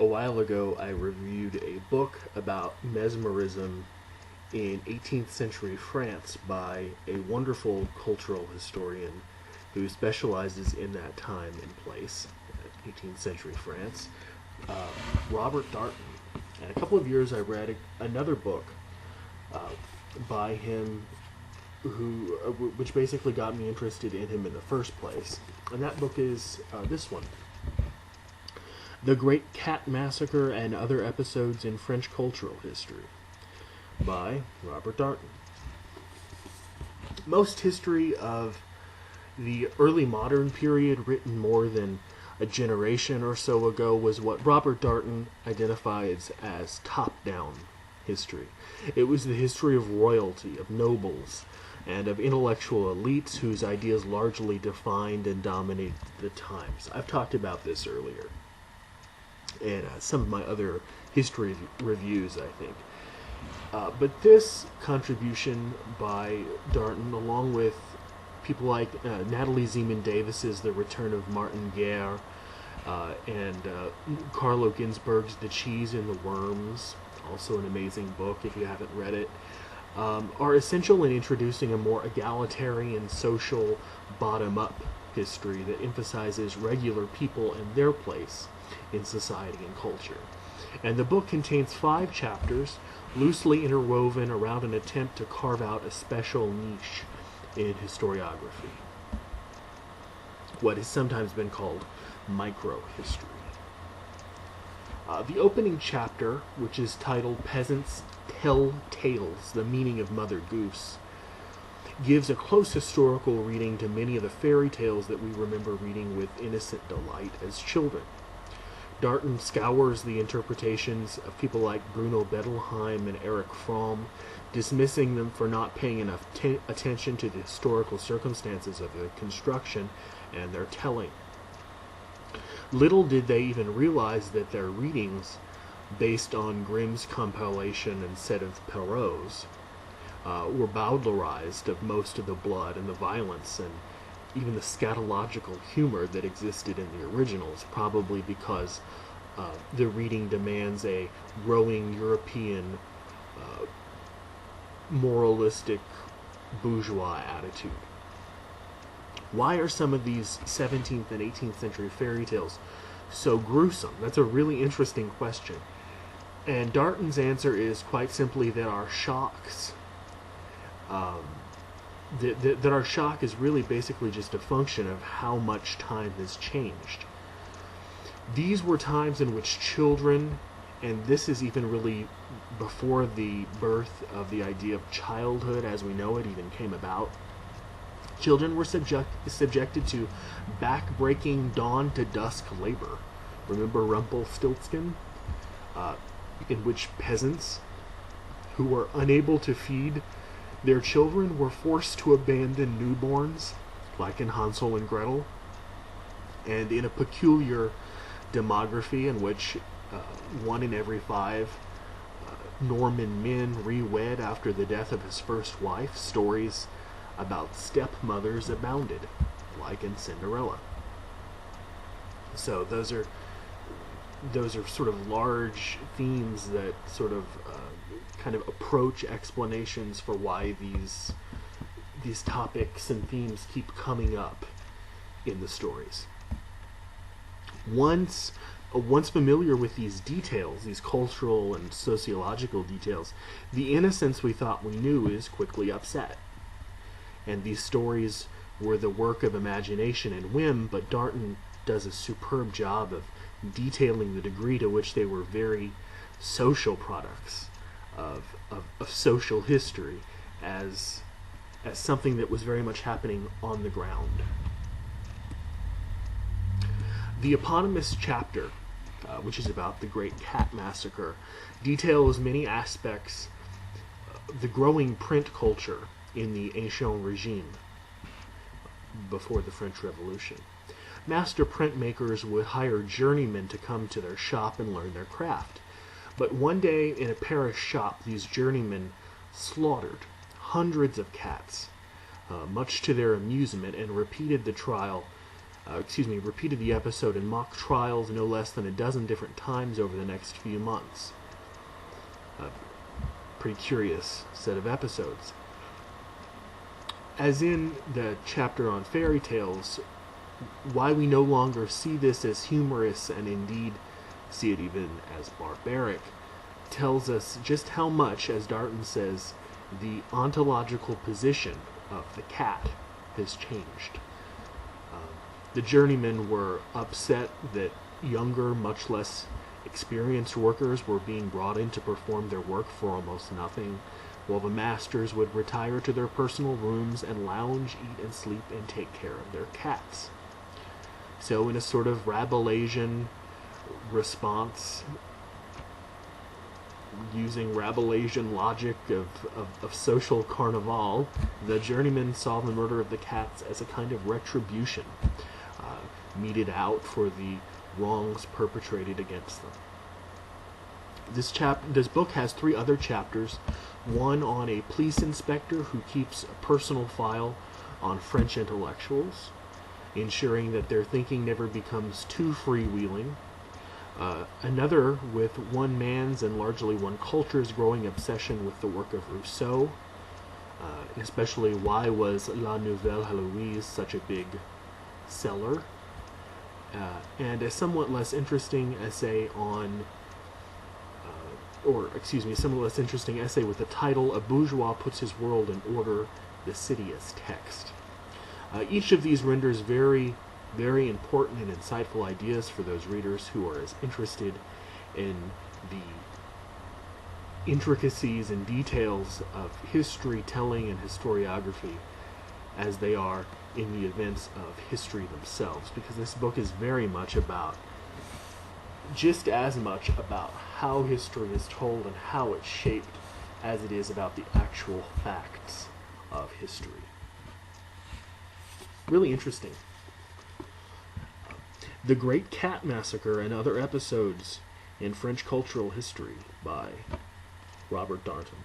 A while ago, I reviewed a book about mesmerism in 18th century France by a wonderful cultural historian who specializes in that time and place, 18th century France, uh, Robert Darnton. And a couple of years I read another book uh, by him which basically got me interested in him in the first place. And that book is this one, The Great Cat Massacre and Other Episodes in French Cultural History by Robert Darnton. Most history of the early modern period, written more than a generation or so ago, was what Robert Darnton identifies as top-down history. It was the history of royalty, of nobles, and of intellectual elites whose ideas largely defined and dominated the times. I've talked about this earlier in some of my other history reviews, I think. But this contribution by Darnton, along with people like Natalie Zeman Davis's The Return of Martin Guerre, and Carlo Ginzburg's The Cheese and the Worms, also an amazing book if you haven't read it, are essential in introducing a more egalitarian, social, bottom-up history that emphasizes regular people and their place in society and culture. And the book contains 5 chapters, loosely interwoven around an attempt to carve out a special niche in historiography, what has sometimes been called micro-history. The opening chapter, which is titled Peasants Tell Tales, the Meaning of Mother Goose, gives a close historical reading to many of the fairy tales that we remember reading with innocent delight as children. Darnton scours the interpretations of people like Bruno Bettelheim and Erich Fromm, dismissing them for not paying enough attention to the historical circumstances of their construction and their telling. Little did they even realize that their readings, based on Grimm's compilation and set of Perrault's, were bowdlerized of most of the blood and the violence and even the scatological humor that existed in the originals, probably because the reading demands a growing European moralistic bourgeois attitude. Why are some of these 17th and 18th century fairy tales so gruesome? That's a really interesting question. And Darnton's answer is quite simply that our shocks, that our shock is really basically just a function of how much time has changed. These were times in which children, and this is even really before the birth of the idea of childhood as we know it even came about, children were subjected to back-breaking dawn-to-dusk labor. Remember Rumpelstiltskin? In which peasants who were unable to feed their children were forced to abandon newborns, like in Hansel and Gretel, and in a peculiar demography in which 1 in every 5 Norman men re-wed after the death of his first wife. Stories about stepmothers abounded, like in Cinderella. So those are sort of large themes that sort of kind of approach explanations for why these topics and themes keep coming up in the stories. Once familiar with these details, these cultural and sociological details, the innocence we thought we knew is quickly upset. And these stories were the work of imagination and whim, but Darnton does a superb job of detailing the degree to which they were very social products of social history as something that was very much happening on the ground. The eponymous chapter, which is about the Great Cat Massacre, details many aspects of the growing print culture in the Ancient Regime before the French Revolution. Master printmakers would hire journeymen to come to their shop and learn their craft. But one day in a Paris shop, these journeymen slaughtered hundreds of cats, much to their amusement, and repeated the trial repeated the episode in mock trials no less than a dozen different times over the next few months. A pretty curious set of episodes. As in the chapter on fairy tales, why we no longer see this as humorous and indeed see it even as barbaric tells us just how much, as Darnton says, the ontological position of the cat has changed. The journeymen were upset that younger, much less experienced workers were being brought in to perform their work for almost nothing, while the masters would retire to their personal rooms and lounge, eat, and sleep, and take care of their cats. So in a sort of Rabelaisian response, using Rabelaisian logic of social carnival, the journeymen saw the murder of the cats as a kind of retribution, meted out for the wrongs perpetrated against them. This book has 3 other chapters, one on a police inspector who keeps a personal file on French intellectuals, ensuring that their thinking never becomes too freewheeling. Another with one man's and largely one culture's growing obsession with the work of Rousseau, especially why was La Nouvelle Heloise such a big seller, and a somewhat less interesting essay on, a somewhat less interesting essay with the title "A Bourgeois Puts His World in Order, the City as Text." Each of these renders very, very important and insightful ideas for those readers who are as interested in the intricacies and details of history telling and historiography as they are in the events of history themselves, because this book is very much about, just as much about how history is told and how it's shaped as it is about the actual facts of history. Really interesting. The Great Cat Massacre and Other Episodes in French Cultural History by Robert Darnton.